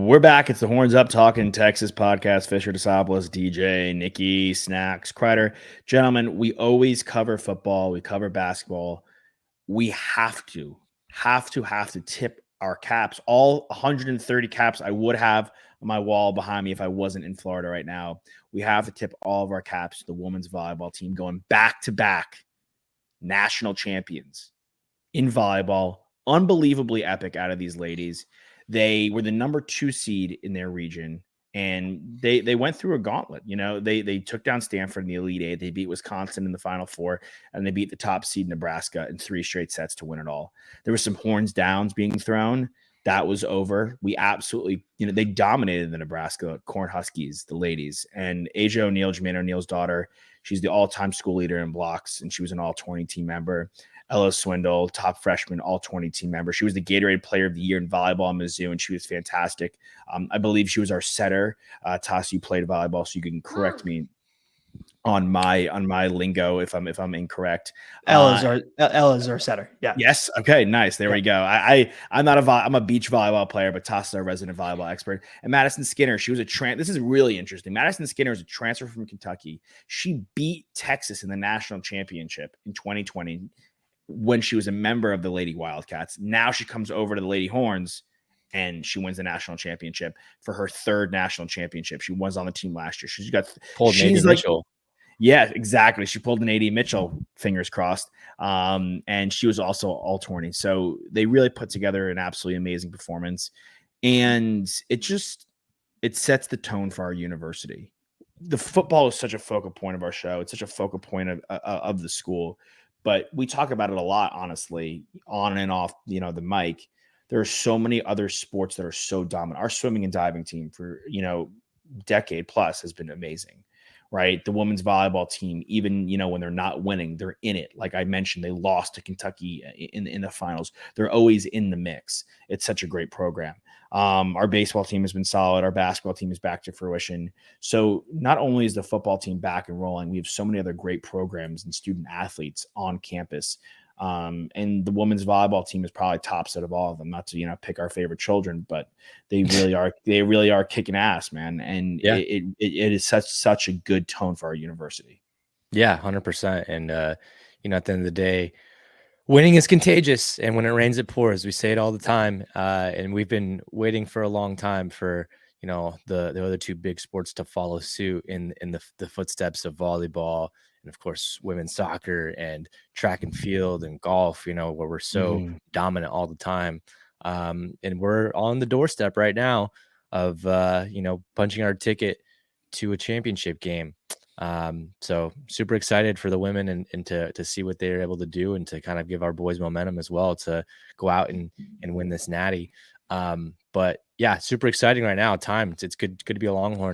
We're back. It's the Horns Up Talking Texas podcast. Fisher DeSopoulos, DJ, Nikki, Snacks, Kreider. Gentlemen, we always cover football. We cover basketball. We have to tip our caps. All 130 caps I would have on my wall behind me if I wasn't in Florida right now. We have to tip all of our caps to the women's volleyball team going back-to-back national champions in volleyball. Unbelievably epic out of these ladies. They were the number 2 seed in their region, and they went through a gauntlet. You know, they took down Stanford in the Elite Eight. They beat Wisconsin in the Final Four, and they beat the top seed Nebraska in 3 straight sets to win it all. There was some horns downs being thrown. That was over. We absolutely, they dominated the Nebraska Cornhuskies, the ladies. And Asia O'Neal, Jermaine O'Neal's daughter, she's the all-time school leader in blocks, and she was an all-20 team member. Ella Swindle, top freshman, all-20 team member. She was the Gatorade Player of the Year in volleyball in Mizzou, and she was fantastic. I believe she was our setter. Tassi, you played volleyball, so you can correct me on my lingo if I'm incorrect. Ella's our setter. Yeah. Yes. Okay. Nice. There we go. I'm a beach volleyball player, but Tassi's our resident volleyball expert. And Madison Skinner, she was this is really interesting. Madison Skinner is a transfer from Kentucky. She beat Texas in the national championship in 2020. When she was a member of the Lady Wildcats. Now she comes over to the Lady Horns and she wins the national championship for her 3rd national championship. She was on the team last year. She's pulled Nady Mitchell. Yeah, exactly. She pulled an AD Mitchell, fingers crossed. And she was also all 20. So they really put together an absolutely amazing performance. And it sets the tone for our university. The football is such a focal point of our show. It's such a focal point of the school. But we talk about it a lot, honestly, on and off, the mic. There are so many other sports that are so dominant. Our swimming and diving team for, decade plus has been amazing, right? The women's volleyball team, even, when they're not winning, they're in it. Like I mentioned, they lost to Kentucky in the finals. They're always in the mix. It's such a great program. Our baseball team has been solid. Our basketball team is back to fruition. So not only is the football team back and rolling, we have so many other great programs and student athletes on campus. And the women's volleyball team is probably tops out of all of them, not to, pick our favorite children, but they really are kicking ass, man. And yeah. it is such a good tone for our university. Yeah, 100%. And, at the end of the day, winning is contagious, and when it rains, it pours. We say it all the time, and we've been waiting for a long time for the other 2 big sports to follow suit in the footsteps of volleyball and, of course, women's soccer and track and field and golf. Where we're so dominant all the time, and we're on the doorstep right now of punching our ticket to a championship game. So super excited for the women and to see what they're able to do and to kind of give our boys momentum as well to go out and win this natty. But yeah, super exciting right now. It's good to be a Longhorn.